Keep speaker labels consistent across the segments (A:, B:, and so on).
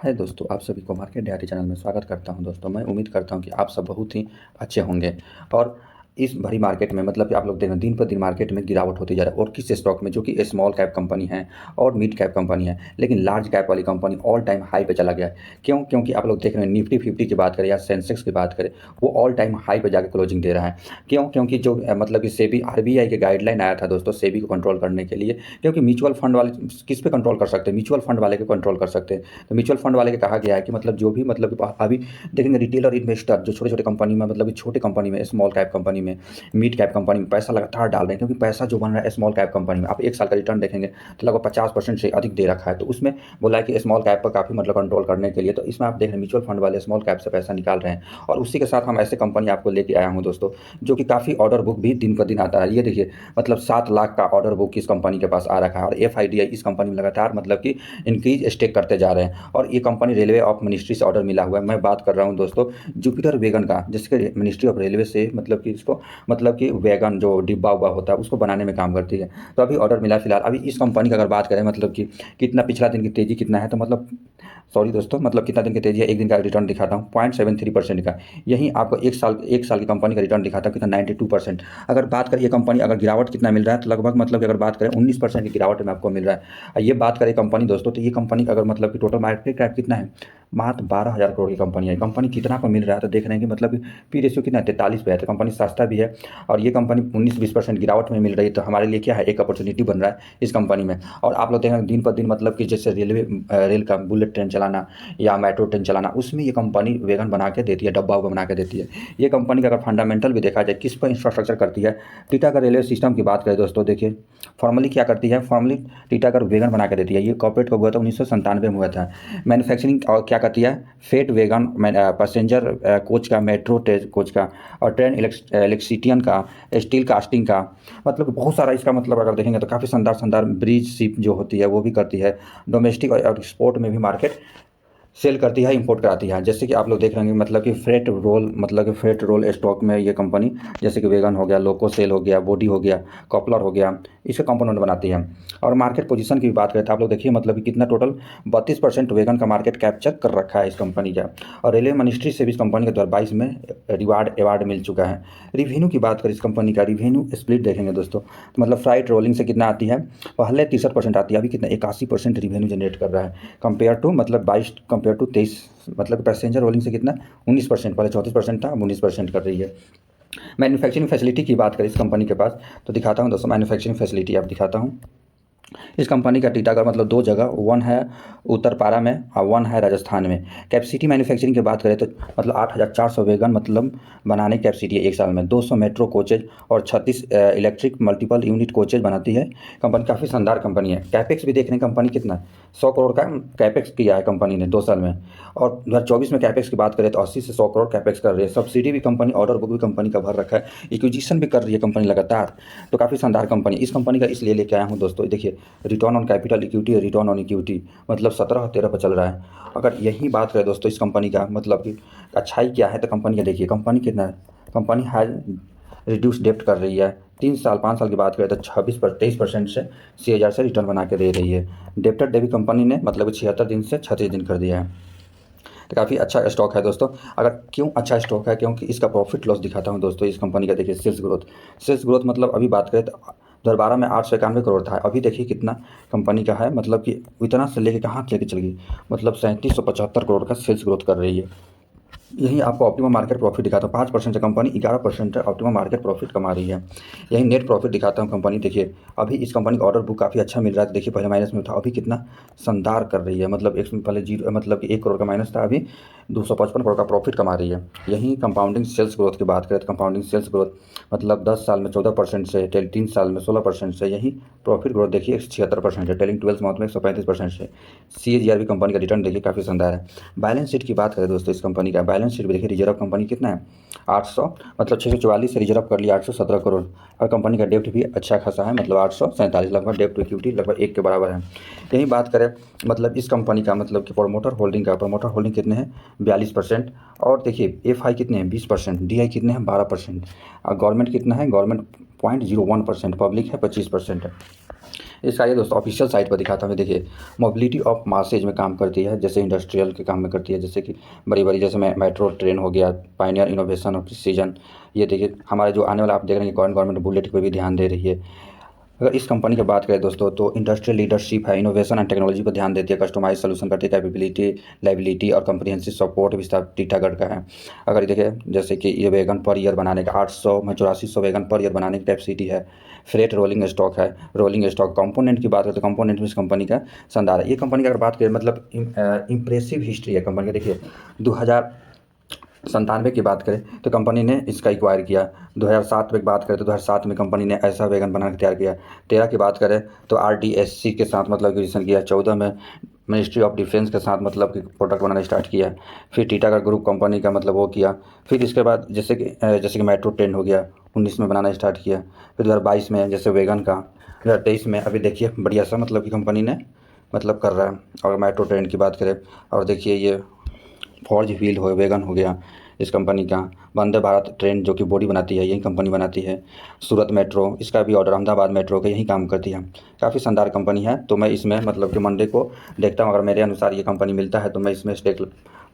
A: हाय दोस्तों, आप सभी को मार्केट डायरी चैनल में स्वागत करता हूं। दोस्तों, मैं उम्मीद करता हूं कि आप सब बहुत ही अच्छे होंगे। और इस भरी मार्केट में मतलब कि आप लोग देख रहे हैं दिन पर दिन मार्केट में गिरावट होती जा रहा है। और किस स्टॉक में, जो कि स्मॉल कैप कंपनी है और मिड कैप कंपनी है, लेकिन लार्ज कैप वाली कंपनी ऑल टाइम हाई पे चला गया है। क्यों? क्योंकि आप लोग देख रहे हैं निफ्टी 50 की बात करें या सेंसेक्स की बात करें, वो ऑल टाइम हाई पे जाकर क्लोजिंग दे रहा है। क्यों? क्योंकि जो मतलब कि सेबी आरबीआई के गाइडलाइन आया था दोस्तों, सेबी को कंट्रोल करने के लिए। क्योंकि म्यूचुअल फंड वाले किस पे कंट्रोल कर सकते हैं? म्यूचुअल फंड वाले को कंट्रोल कर सकते हैं। तो म्यूचुअल फंड वाले के कहा गया है कि मतलब जो भी मतलब कि अभी देखेंगे रिटेल और इन्वेस्टर जो छोटे छोटे कंपनी में, मतलब कि छोटे कंपनी में, स्मॉल कैप कंपनी में, मिड कैप कंपनी में पैसा लगातार डाल रहे हैं। क्योंकि पैसा जो बन रहा है स्मॉल कैप कंपनी में, आप एक साल का रिटर्न देखेंगे तो लगभग 50% से अधिक दे रखा है। तो उसमें बोला है कि स्मॉल कैप पर काफ़ी मतलब कंट्रोल करने के लिए। तो इसमें आप देख रहे हैं म्यूचुअल फंड वाले स्मॉल कैप से पैसा निकाल रहे हैं। और उसी के साथ हम ऐसे कंपनी आपको लेके आया हूँ दोस्तों, जो कि काफ़ी ऑर्डर बुक भी दिन पर दिन आता है। ये देखिए, मतलब 7 लाख का ऑर्डर बुक इस कंपनी के पास आ रखा है। और एफआईडीआई इस कंपनी में लगातार मतलब कि इंक्रीज स्टेक करते जा रहे हैं। और ये कंपनी रेलवे ऑफ मिनिस्ट्री से ऑर्डर मिला हुआ है। मैं बात कर रहा हूँ दोस्तों जुपिटर वैगन का, जिसके मिनिस्ट्री ऑफ रेलवे से मतलब कि इसको मतलब कि वैगन जो डिब्बा उब्बा होता है उसको बनाने में काम करती है। तो अभी ऑर्डर मिला फिलहाल। अभी इस कंपनी का अगर बात करें मतलब कि कितना पिछला दिन की तेजी कितना है, तो मतलब सॉरी दोस्तों, मतलब कितना दिन की तेजी है, एक दिन का रिटर्न दिखाता हूँ 0.73% का। यहीं आपको एक साल की कंपनी का रिटर्न दिखाता हूँ कितना, 92%। अगर बात करें ये कंपनी अगर गिरावट कितना मिल रहा है, तो लगभग मतलब कि अगर बात करें 19% की गिरावट में आपको मिल रहा है। ये बात करें कंपनी दोस्तों, तो ये कंपनी का अगर मतलब कि टोटल मार्केट कैप कितना है, मात्र 12,000 करोड़ की कंपनी है। कंपनी कितना पर मिल रहा है तो देख रहे हैं कि मतलब पी रेशियो कितना है, 43 पे है। तो कंपनी सस्ता भी है। और ये कंपनी 19-20% गिरावट में मिल रही है। तो हमारे लिए क्या है, एक अपॉर्चुनिटी बन रहा है इस कंपनी में। और आप लोग देख रहे हैं दिन पर दिन मतलब कि जैसे रेल का बुलेट ट्रेन चलाना या मेट्रो ट्रेन चलाना, उसमें ये कंपनी वैगन बना के देती है, डब्बा बना के देती है। ये कंपनी का अगर फंडामेंटल भी देखा जाए, किस पर इंफ्रास्ट्रक्चर करती है, टीटागढ़ रेलवे सिस्टम की बात करें दोस्तों, देखिए फॉर्मली क्या करती है, फॉर्मली टीटागढ़ वैगन बना के देती है। ये कॉर्पोरेट को हुआ था 1997 में हुआ था। मैन्युफैक्चरिंग और क्या करती है, फेट वैगन पैसेंजर कोच का, मेट्रो कोच का, और ट्रेन इलेक्ट्रिशियन का, स्टील कास्टिंग का, मतलब कि बहुत सारा इसका मतलब अगर देखेंगे तो काफ़ी शानदार शानदार ब्रिज शिप जो होती है वो भी करती है। डोमेस्टिक और एक्सपोर्ट में भी मार्केट सेल करती है, इंपोर्ट कराती है। जैसे कि आप लोग देख रहे हैं मतलब कि फ्रेट रोल, मतलब कि फ्रेट रोल स्टॉक में ये कंपनी, जैसे कि वैगन हो गया, लोको सेल हो गया, बॉडी हो गया, कॉपलर हो गया, इसके कंपोनेंट बनाती है। और मार्केट पोजीशन की भी बात करें तो आप लोग देखिए मतलब कि कितना टोटल 32% वैगन का मार्केट कैप्चर कर रखा है इस कंपनी का। और रेलवे मिनिस्ट्री से भी इस कंपनी के 2022 में अवार्ड मिल चुका है। रिवेन्यू की बात करें इस कंपनी का, रिवेन्यू स्प्लिट देखेंगे दोस्तों, तो मतलब फ्राइट रोलिंग से कितना आती है, पहले 63% आती है, अभी कितना 81% रिवेन्यू जनरेट कर रहा है। कंपेयर टू मतलब 22 कंपेयर टू 23, मतलब पैसेंजर रोलिंग से कितना 19%, पहले 34% था, अब 19% कर रही है। मैन्युफैक्चरिंग फैसिलिटी की बात करें इस कंपनी के पास, तो दिखाता हूँ दोस्तों मैन्युफैक्चरिंग फैसिलिटी आप दिखाता हूँ। इस कंपनी का टीटागढ़ मतलब 2 जगह, वन है उत्तरपाड़ा में और वन है राजस्थान में। कैपेसिटी मैन्युफैक्चरिंग की बात करें तो मतलब 8,400 वैगन मतलब बनाने की कैपेसिटी है एक साल में। 200 मेट्रो कोचेज और 36 इलेक्ट्रिक मल्टीपल यूनिट कोचेज बनाती है कंपनी। काफ़ी शानदार कंपनी है। कैपेक्स भी देख रहे हैं कंपनी कितना 100 करोड़ का कैपेक्स किया है कंपनी ने 2 साल में। और 2024 में कैपेक्स की बात करें तो 80 से 100 करोड़ कैपेक्स कर रही है। सब्सिडी भी कंपनी, ऑर्डर बुक भी कंपनी का भर रखा है, एक्विजिशन भी कर रही है कंपनी लगातार। तो काफ़ी शानदार कंपनी। इस कंपनी का इसलिए लेके आया हूँ दोस्तों, देखिए return on capital equity, return on equity मतलब 17-13 पर चल रहा है। अगर यही बात करें दोस्तों इस कंपनी का मतलब कि अच्छाई क्या है, तो कंपनी का देखिए कंपनी कितना है, कंपनी हाई रिड्यूस डेप्ट कर रही है। 3 साल 5 साल की बात करें तो 23% से 6,000 से रिटर्न बना के दे रही है। डेप्टर डेबिट कंपनी ने मतलब 76 दिन से 36 दिन कर दिया है। तो काफ़ी अच्छा स्टॉक है दोस्तों। अगर क्यों अच्छा स्टॉक है, क्योंकि इसका प्रॉफिट लॉस दिखाता हूँ दोस्तों इस कंपनी का। देखिए सेल्स ग्रोथ मतलब अभी बात करें तो 2012 में 891 करोड़ था, अभी देखिए कितना कंपनी का है, मतलब कि इतना से लेके कहाँ लेके चल गई, मतलब 3775 करोड़ का सेल्स ग्रोथ कर रही है। यही आपको ऑप्टिमम मार्केट प्रॉफिट दिखाता हूँ। 5% से कंपनी 11% ऑप्टिमम मार्केट प्रॉफिट कमा रही है। यही नेट प्रॉफिट दिखाता हूँ कंपनी। देखिए अभी इस कंपनी का ऑर्डर बुक काफ़ी अच्छा मिल रहा है। तो देखिए पहले माइनस में था, अभी कितना शानदार कर रही है, मतलब एक पहले जीरो मतलब कि 1 करोड़ का माइनस था, अभी 255 करोड़ का प्रॉफिट कमा रही है। यही कंपाउंडिंग सेल्स ग्रोथ की बात करें तो कंपाउंडिंग सेल्स ग्रोथ मतलब 10 साल में 14% से, 3 साल में 16% से। यही प्रॉफिट ग्रोथ देखिए 76% है, टेलिंग 12 मंथ में 135% से। CAGR भी कंपनी का रिटर्न देखिए काफ़ी शानदार है। बैलेंस शीट की बात करें दोस्तों इस कंपनी का, बैलेंस शीट भी देखिए रिजर्व कंपनी कितना है 800 मतलब 644 से रिजर्व कर लिया 817 करोड़। और कंपनी का डेप्ट भी अच्छा खासा है, मतलब 847, लगभग डेप्ट टू इक्विटी लगभग 1 के बराबर है। यही बात करें मतलब इस कंपनी का मतलब कि प्रमोटर होल्डिंग का, प्रमोटर होल्डिंग कितने हैं 42%। और देखिए FI कितने हैं 20%, DI कितने हैं 12%, और गवर्नमेंट कितना है, गवर्नमेंट 0.01%, पब्लिक है 25%। इसका ये दोस्तों ऑफिशियल साइट पर दिखाता हूँ। देखिए, मोबिलिटी ऑफ मासेज में काम करती है, जैसे इंडस्ट्रियल के काम में करती है, जैसे कि बड़ी बड़ी जैसे मेट्रो ट्रेन हो गया, पायनियर इनोवेशन और प्रिसीजन। ये देखिए हमारे जो आने वाला आप देख रहे हैं गवर्नमेंट बुलेट पर भी ध्यान दे रही है। अगर इस कंपनी की बात करें दोस्तों तो इंडस्ट्रियल लीडरशिप है, इनोवेशन एंड टेक्नोलॉजी पर ध्यान देती है, कस्टमाइज सोल्यूशन करती है, कैपेबिलिटी, लाइबिलिटी और कम्प्रिहेंसिव सपोर्ट विस्तार टीटागढ़ का है। अगर देखिए जैसे कि ये वैगन पर ईयर बनाने का 800 में 8400 वैगन पर ईयर बनाने की कैपेसिटी है। फ्रेट रोलिंग स्टॉक है, रोलिंग स्टॉक कंपोनेंट की बात करें तो कंपोनेंट में इस कंपनी का शानदार है। ये कंपनी की अगर बात करें मतलब इम्प्रेसिव हिस्ट्री है कंपनी का। देखिए 2097 की बात करें तो कंपनी ने इसका एक्वायर किया। 2007 में बात करें तो 2007 में कंपनी ने ऐसा वैगन बना के तैयार किया। 13 की बात करें तो RDSC के साथ मतलब एक्विजिशन किया। 14 में मिनिस्ट्री ऑफ डिफेंस के साथ मतलब कि प्रोडक्ट बनाना स्टार्ट किया। फिर टीटागढ़ ग्रुप कंपनी का मतलब वो किया। फिर इसके बाद जैसे कि मेट्रो ट्रेन हो गया, 19 में बनाना स्टार्ट किया। फिर 2022 में जैसे वैगन का, 2023 में अभी देखिए बढ़िया सा मतलब कि कंपनी ने मतलब कर रहा है। और मेट्रो ट्रेन की बात करें और देखिए ये फॉर्ज व्हील हो वैगन हो गया इस कंपनी का। वंदे भारत ट्रेन जो कि बॉडी बनाती है यही कंपनी बनाती है। सूरत मेट्रो इसका भी ऑर्डर, अहमदाबाद मेट्रो का यही काम करती है। काफ़ी शानदार कंपनी है। तो मैं इसमें मतलब कि मंडे को देखता हूँ, अगर मेरे अनुसार ये कंपनी मिलता है तो मैं इसमें स्टेक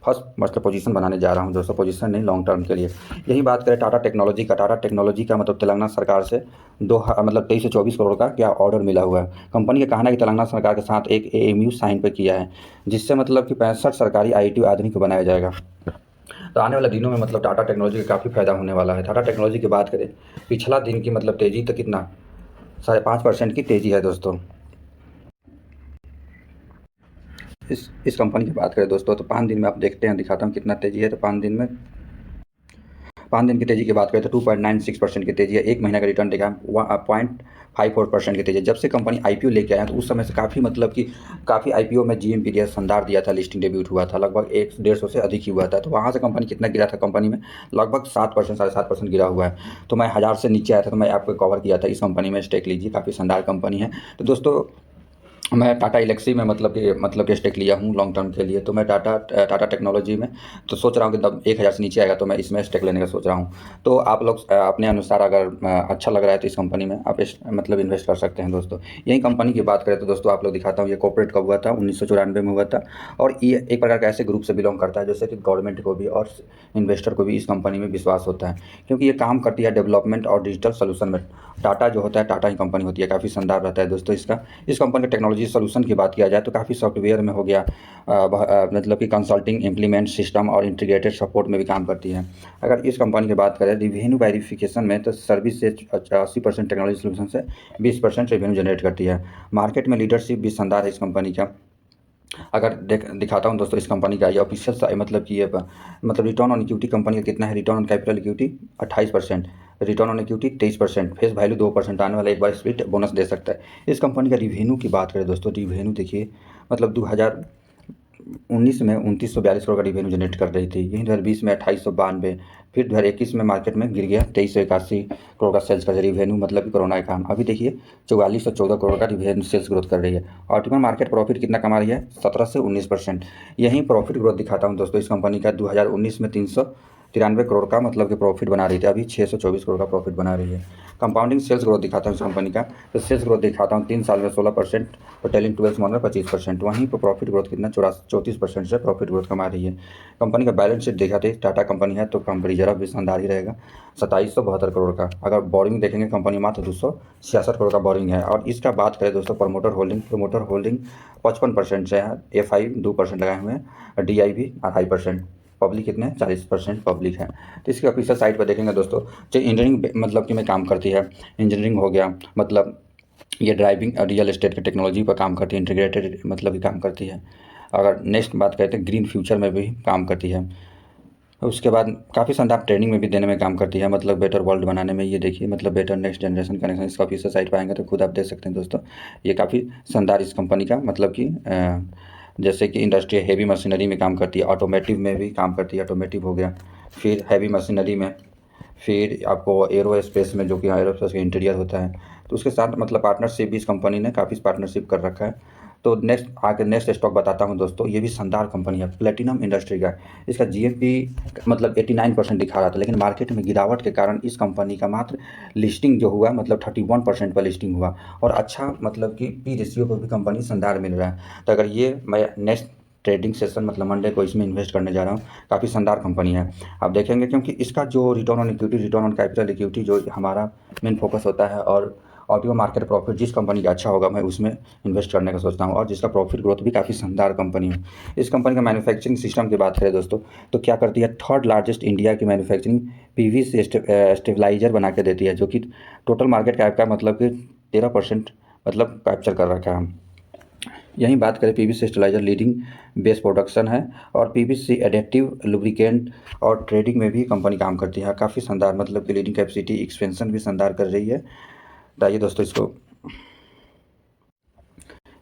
A: फर्स्ट मतलब पोजीशन बनाने जा रहा हूँ दोस्तों, पोजीशन नहीं लॉन्ग टर्म के लिए। यही बात करें टाटा टेक्नोलॉजी का, टाटा टेक्नोलॉजी का मतलब तेलंगाना सरकार से मतलब 23 से 24 करोड़ का क्या ऑर्डर मिला हुआ है। कंपनी का कहना है कि तेलंगाना सरकार के साथ एक AMU साइन पे किया है, जिससे मतलब कि 65 सरकारी IIT आधुनिक बनाया जाएगा। तो आने वाले दिनों में मतलब टाटा टेक्नोलॉजी का काफ़ी फायदा होने वाला है। टाटा टेक्नोलॉजी की बात करें, पिछला दिन की मतलब तेजी तो कितना 5.5% की तेजी है दोस्तों। इस कंपनी की बात करें दोस्तों तो 5 दिन में आप देखते हैं, दिखाता हूँ कितना तेजी है। तो 5 दिन की तेजी की बात करें तो 2.96% की तेजी है। 1 महीने का रिटर्न देखा 0.54% की तेजी है। जब से कंपनी IPO लेके आया तो उस समय से काफ़ी मतलब कि काफ़ी IPO में GMP दिया, शानदार दिया था, लिस्टिंग डेब्यूट हुआ था, लगभग 150 से अधिक ही हुआ था। तो वहाँ से कंपनी कितना गिरा था, कंपनी में लगभग 7% 7.5% गिरा हुआ है। तो मैं 1000 से नीचे आया था तो मैं आपको कवर किया था इस कंपनी में स्टेक लीजिए, काफ़ी शानदार कंपनी है। तो दोस्तों मैं टाटा एलेक्सी में मतलब कि स्टेक लिया हूँ लॉन्ग टर्म के लिए। तो मैं टाटा टेक्नोलॉजी में तो सोच रहा हूँ कि तब 1000 से नीचे आएगा तो मैं इसमें स्टेक लेने का सोच रहा हूँ। तो आप लोग अपने अनुसार अगर अच्छा लग रहा है तो इस कंपनी में आप मतलब इन्वेस्ट कर सकते हैं दोस्तों। यही कंपनी की बात करें तो दोस्तों आप लोग दिखाता हूँ, ये कॉर्पोरेट कब हुआ था, 1994 में हुआ था। और ये एक प्रकार का ऐसे ग्रुप से बिलोंग करता है जैसे कि गवर्नमेंट को भी और इन्वेस्टर को भी इस कंपनी में विश्वास होता है, क्योंकि ये काम करती है डेवलपमेंट और डिजिटल सोल्यूशन में। टाटा जो होता है, टाटा ही कंपनी होती है, काफ़ी शानदार रहता है दोस्तों इसका। इस कंपनी के टेक्नोलॉजी सोल्यूशन की बात किया जाए तो काफ़ी सॉफ्टवेयर में हो गया, मतलब कि कंसल्टिंग, इम्प्लीमेंट सिस्टम और इंटीग्रेटेड सपोर्ट में भी काम करती है। अगर इस कंपनी की बात करें रेवेन्यू वेरिफिकेशन में तो सर्विस से 80% टेक्नोलॉजी सोल्यूशन से 20% रेवेन्यू जनरेट करती है। मार्केट में लीडरशिप भी शानदार है इस कंपनी का। अगर दिखाता हूँ दोस्तों इस कंपनी का ये ऑफिशियल मतलब कि ये मतलब रिटर्न ऑन इक्विटी कंपनी का कितना है, return on capital equity 28%, return on equity 23%, face value 2%, आने वाला एक बार स्प्लिट बोनस दे सकता है। इस कंपनी का रिवेन्यू की बात करें दोस्तों, रिवेन्यू देखिए मतलब 2019 में 2942 करोड़ का रिवेन्यू जनरेट कर रही थी, यहीं 2020 में 2892, फिर 2021 में मार्केट में गिर गया 2381 करोड़ का सेल्स का रिवेन्यू, मतलब कि कोरोना के कारण। अभी देखिए 4414 करोड़ का रिवेन्यू सेल्स ग्रोथ कर रही है। ऑप्टिमम मार्केट प्रॉफिट कितना कमा रही है, 17 से 19%। यहीं प्रॉफिट ग्रोथ दिखाता हूँ दोस्तों इस कंपनी का, 2019 में 393 करोड़ का मतलब कि प्रॉफिट बना रही थी, अभी 624 करोड़ का प्रॉफिट बना रही है। कंपाउंडिंग सेल्स ग्रोथ दिखाता हूँ इस कंपनी का, तो सेल्स ग्रोथ दिखाता हूँ 3 साल में 16% और ट्रेलिंग 12 मंथ में 25%। वहीं पर प्रॉफिट ग्रोथ कितना 34% से प्रॉफिट ग्रोथ कमा रही है। कंपनी का बैलेंस शीट देखा थे, टाटा कंपनी है तो कंपनी रिजर्व भी शानदार ही रहेगा 2772 करोड़ का। अगर बोरिंग देखेंगे कंपनी मात्र 266 करोड़ का बोरिंग है। और इसका बात करें दोस्तों प्रमोटर होल्डिंग 55% से है, FI 2% लगाए हुए हैं, DI भी 2.5%, पब्लिक कितने 40% पब्लिक है। तो इसकी ऑफिशियल साइट पर देखेंगे दोस्तों, जो इंजीनियरिंग मतलब कि में काम करती है, इंजीनियरिंग हो गया मतलब ये ड्राइविंग रियल एस्टेट की टेक्नोलॉजी पर काम करती है, इंटीग्रेटेड मतलब कि काम करती है। अगर नेक्स्ट बात करते हैं ग्रीन फ्यूचर में भी काम करती है। उसके बाद काफ़ी शानदार ट्रेनिंग में भी देने में काम करती है, मतलब बेटर वर्ल्ड बनाने में। ये देखिए मतलब बेटर नेक्स्ट जनरेशन कनेक्शन, इसका ऑफिशियल साइट पर आएंगे तो खुद आप देख सकते हैं दोस्तों। ये काफ़ी शानदार इस कंपनी का मतलब कि जैसे कि इंडस्ट्री हेवी मशीनरी में काम करती है, ऑटोमेटिव में भी काम करती है, ऑटोमेटिव हो गया, फिर हैवी मशीनरी में, फिर आपको एरो स्पेस में जो कि एरोस्पेस का इंटीरियर होता है। तो उसके साथ मतलब पार्टनरशिप भी इस कंपनी ने काफ़ी पार्टनरशिप कर रखा है। तो नेक्स्ट स्टॉक बताता हूँ दोस्तों, ये भी शानदार कंपनी है, प्लेटिनम इंडस्ट्री का। इसका जीएमपी मतलब 89% दिखा रहा था, लेकिन मार्केट में गिरावट के कारण इस कंपनी का मात्र लिस्टिंग जो हुआ मतलब 31% पर लिस्टिंग हुआ, और अच्छा मतलब कि पी रेशियो पर भी कंपनी शानदार मिल रहा है। तो अगर ये मैं नेक्स्ट ट्रेडिंग सेशन मतलब मंडे को इसमें इन्वेस्ट करने जा रहा हूँ, काफ़ी शानदार कंपनी है। आप देखेंगे क्योंकि इसका जो return on equity, return on capital equity जो हमारा मेन फोकस होता है, और ऑटो मार्केट प्रॉफिट जिस कंपनी का अच्छा होगा मैं उसमें इन्वेस्ट करने का सोचता हूँ, और जिसका प्रॉफिट ग्रोथ भी काफ़ी शानदार कंपनी है। इस कंपनी का मैन्युफैक्चरिंग सिस्टम की बात करें दोस्तों, तो क्या करती है, थर्ड लार्जेस्ट इंडिया की मैन्युफैक्चरिंग पीवीसी स्टेबलाइजर बना के देती है, जो कि टोटल मार्केट कैप का मतलब कि 13% मतलब कैप्चर कर रखा है। यहीं बात करें, PVC stabiliser leading base production है, और पीवीसी एडिटिव लुब्रिकेंट और ट्रेडिंग में भी कंपनी काम करती है। काफ़ी शानदार मतलब कि लीडिंग कैपेसिटी एक्सपेंशन भी शानदार कर रही है। तो आइए दोस्तों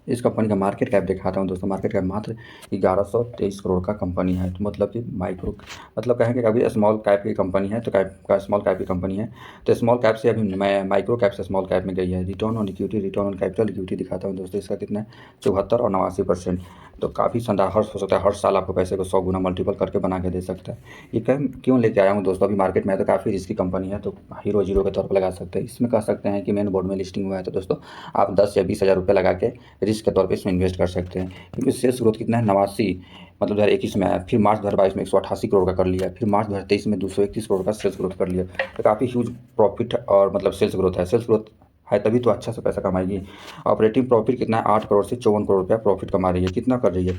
A: इस कंपनी का मार्केट कैप दिखाता हूँ दोस्तों। मार्केट कैप मात्र 1123 करोड़ का कंपनी है, तो मतलब कि माइक्रो मतलब कहेंगे कि अभी स्मॉल कैप की कंपनी है, तो स्मॉल कैप की कंपनी है, तो स्मॉल कैप से अभी मैं माइक्रो कैप से स्मॉल कैप में गई है। Return on equity, return on capital equity दिखाता हूँ दोस्तों, इसका कितना है, 74 और 89%। तो काफ़ी शानदार, हर्ष हो सकता है हर साल आपको पैसे को 100 गुना मल्टीपल करके बना के दे सकता है। ये क्यों लेके आया हूँ दोस्तों, अभी मार्केट में है तो काफ़ी रिस्की कंपनी है, तो हीरो जीरो के तौर पर लगा सकते हैं। इसमें कह सकते हैं कि मेन बोर्ड में लिस्टिंग हुआ है, तो दोस्तों आप 10 या 20 हज़ार रुपये लगा के रिस्क के तौर पे इसमें इन्वेस्ट कर सकते हैं। क्योंकि सेल्स ग्रोथ कितना है, 89 मतलब 2021 में आया, फिर मार्च 2022 में 188 करोड़ का कर लिया, फिर मार्च 2023 में 231 करोड़ का सेल्स ग्रोथ कर लिया। तो काफ़ी ह्यूज प्रॉफिट और मतलब सेल्स ग्रोथ है। सेल्स ग्रोथ है तभी तो अच्छा से पैसा कमाएगी। ऑपरेटिंग प्रॉफिट कितना है, 8 करोड़ से 54 करोड़ रुपया प्रॉफिट कमा रही है। कितना कर रही है,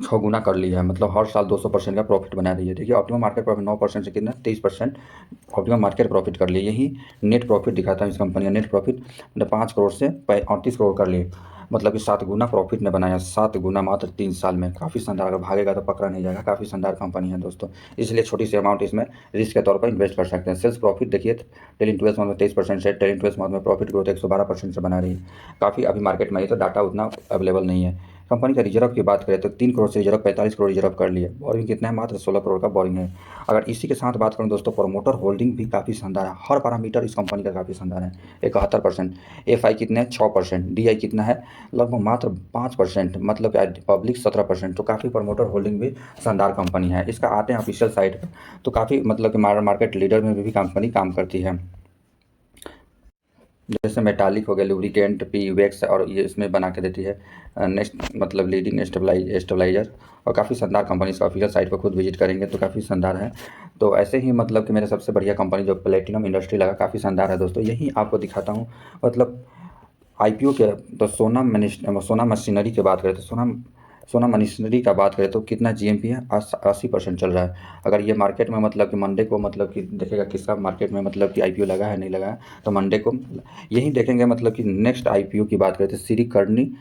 A: 6 गुना कर लिया है, मतलब हर साल 200% का प्रॉफिट बना रही है। देखिए ऑप्टिमम मार्केट प्रॉफिट 9% से कितना 23% ऑप्टिमम मार्केट प्रॉफिट कर लिए। यही नेट प्रॉफिट दिखाता है इस कंपनी का। नेट प्रॉफिट मतलब 5 करोड़ से 38 करोड़ कर लिए, मतलब कि 7 गुना प्रॉफिट ने बनाया, 7 गुना मात्र 3 साल में। काफ़ी शानदार, अगर भागेगा तो पकड़ा नहीं जाएगा। काफ़ी शानदार कंपनी है दोस्तों, इसलिए छोटी सी अमाउंट इसमें रिस्क के तौर पर इन्वेस्ट कर सकते हैं। सेल्स प्रॉफिट देखिए ट्रेलिंग 12 मंथ में 23% से, ट्रेलिंग 12 मंथ में प्रॉफिट ग्रोथ 112% से बना रही है। काफ़ी अभी मार्केट में ये तो डाटा उतना अवेलेबल नहीं है। कंपनी का रिजर्व की बात करें तो 3 करोड़ से रिजर्व 45 करोड़ रिजर्व कर लिए। बोरिंग कितना है, मात्र 16 करोड़ का बोरिंग है। अगर इसी के साथ बात करूं दोस्तों, प्रमोटर होल्डिंग भी काफ़ी शानदार है। हर पैरामीटर इस कंपनी का काफ़ी शानदार है। 71%, एफआई कितने हैं, 6%, डीआई कितना है, लगभग मात्र 5%, मतलब पब्लिक 17%। तो काफ़ी प्रमोटर होल्डिंग भी शानदार कंपनी है। इसका आते हैं ऑफिशियल साइट पर, तो काफ़ी मतलब कि मार्केट लीडर में भी कंपनी काम करती है। जैसे मेटालिक हो गया, लुब्रिकेंट, पी वैक्स, और ये इसमें बना के देती है। नेक्स्ट मतलब लीडिंग स्टेबलाइजर, और काफ़ी शानदार कंपनी। इसका ऑफिशियल साइट पर खुद विजिट करेंगे तो काफ़ी शानदार है। तो ऐसे ही मतलब कि मेरा सबसे बढ़िया कंपनी जो प्लेटिनम इंडस्ट्री लगा, काफ़ी शानदार है दोस्तों। यही आपको दिखाता हूँ मतलब आईपीओ के। तो सोना मशीनरी की बात करें तो सोना मशीनरी का बात करें तो कितना जीएमपी है, 80% चल रहा है। अगर ये मार्केट में मतलब कि मंडे को मतलब कि देखेगा किसका मार्केट में मतलब कि आईपीओ लगा है नहीं लगा है, तो मंडे को यही देखेंगे। मतलब कि नेक्स्ट आईपीओ की बात करें तो श्री कर्णी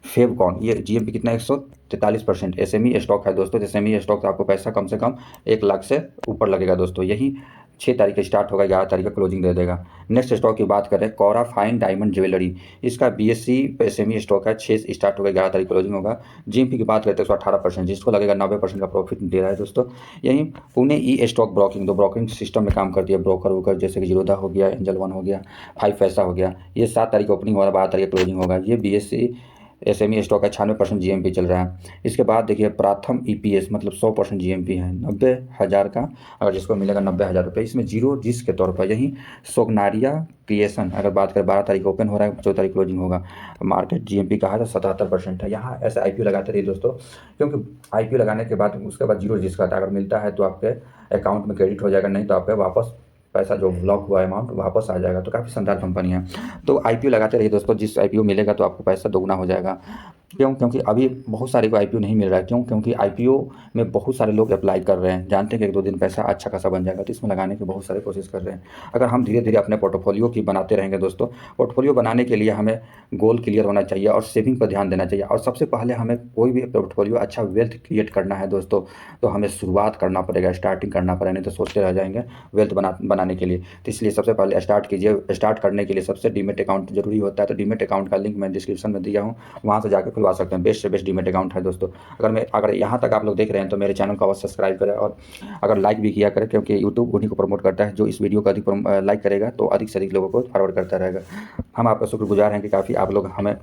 A: फेवकॉन, ये जीएमपी कितना 143%। एसएमई स्टॉक है दोस्तों। एसएमई स्टॉक तो आपको पैसा कम से कम 1 लाख से ऊपर लगेगा दोस्तों। यही 6 तारीख स्टार्ट होगा, 11 तारीख का क्लोजिंग दे देगा। नेक्स्ट स्टॉक की बात करें, कोरा फाइन डायमंड ज्वेलरी, इसका बीएससी एसएमई स्टॉक है, 6 स्टार्ट होगा, 11 तारीख क्लोजिंग होगा। जीएमपी की बात करते हैं 118%, जिसको लगेगा 90% का प्रॉफिट दे रहा है दोस्तों। यही पुणे ई स्टॉक ब्रोकिंग, दो ब्रोकिंग सिस्टम में काम करती है, ब्रोकर वोकर जैसे कि जीरोधा हो गया, एंजल वन हो गया, 5 पैसा हो गया। ये 7 तारीख ओपनिंग हो रहा है, 12 तारीख क्लोजिंग होगा। ये बीएससी एसएमई स्टॉक है, 96% जीएमपी चल रहा है। इसके बाद देखिए प्राथम ईपीएस मतलब 100% जीएमपी है, 90,000 का, अगर जिसको मिलेगा 90,000 रुपये, इसमें जीरो रिस्क के तौर पर। यही सोगनारिया क्रिएशन, अगर बात करें 12 तारीख ओपन हो रहा है, 14 तारीख क्लोजिंग होगा। मार्केट जीएमपी का है तो 77% है। यहाँ ऐसे आईपीओ लगाते रहिए दोस्तों, क्योंकि आईपीओ लगाने के बाद उसके बाद जीरो रिस्क आता है। अगर मिलता है तो आपके अकाउंट में क्रेडिट हो जाएगा, नहीं तो आपके वापस पैसा जो ब्लॉक हुआ अमाउंट वापस आ जाएगा। तो काफ़ी शानदार कंपनी है। तो आईपीओ लगाते रहिए दोस्तों, जिस आईपीओ मिलेगा तो आपको पैसा दोगुना हो जाएगा। क्यों, क्योंकि अभी बहुत सारे को आईपीओ नहीं मिल रहा है। क्यों, क्योंकि आईपीओ में बहुत सारे लोग अप्लाई कर रहे हैं, जानते हैं कि 1-2 दिन पैसा अच्छा खासा बन जाएगा, तो इसमें लगाने की बहुत सारे कोशिश कर रहे हैं। अगर हम धीरे धीरे अपने पोर्टफोलियो की बनाते रहेंगे दोस्तों, पोर्टफोलियो बनाने के लिए हमें गोल क्लियर होना चाहिए और सेविंग पर ध्यान देना चाहिए। और सबसे पहले हमें कोई भी पोर्टफोलियो अच्छा वेल्थ क्रिएट करना है दोस्तों, तो हमें शुरुआत करना पड़ेगा, स्टार्टिंग करना पड़ेगा, नहीं तो सोचते रह जाएंगे वेल्थ बनाने के लिए। तो इसलिए सबसे पहले स्टार्ट कीजिए। स्टार्ट करने के लिए सबसे डीमेट अकाउंट जरूरी होता है, तो डीमेट अकाउंट का लिंक मैं डिस्क्रिप्शन में दिया हूँ, वहाँ से जाकर खुलवा सकते हैं। बेस्ट से बेस्ट डीमेट अकाउंट है दोस्तों। अगर यहाँ तक आप लोग देख रहे हैं तो मेरे चैनल को अवश्य सब्सक्राइब करें, और अगर लाइक भी किया करें, क्योंकि यूट्यूब उन्हीं को प्रमोट करता है। जो इस वीडियो को अधिक लाइक करेगा तो अधिक से अधिक लोगों को फॉरवर्ड करता रहेगा। हम आपका शुक्रगुजार हैं कि काफ़ी आप लोग हमें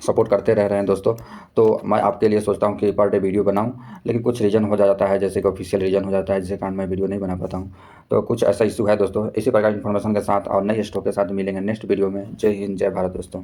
A: सपोर्ट करते रह रहे हैं दोस्तों। तो मैं आपके लिए सोचता हूँ कि पर डे वीडियो बनाऊँ, लेकिन कुछ रीज़न हो जाता है, जैसे कि ऑफ़िशियल रीज़न हो जाता है, जिसके कारण मैं वीडियो नहीं बना पाता हूँ। तो कुछ ऐसा इश्यू है दोस्तों। इसी प्रकार की इन्फॉर्मेशन के साथ और नई स्टॉक के साथ मिलेंगे नेक्स्ट वीडियो में। जय हिंद, जय भारत दोस्तों।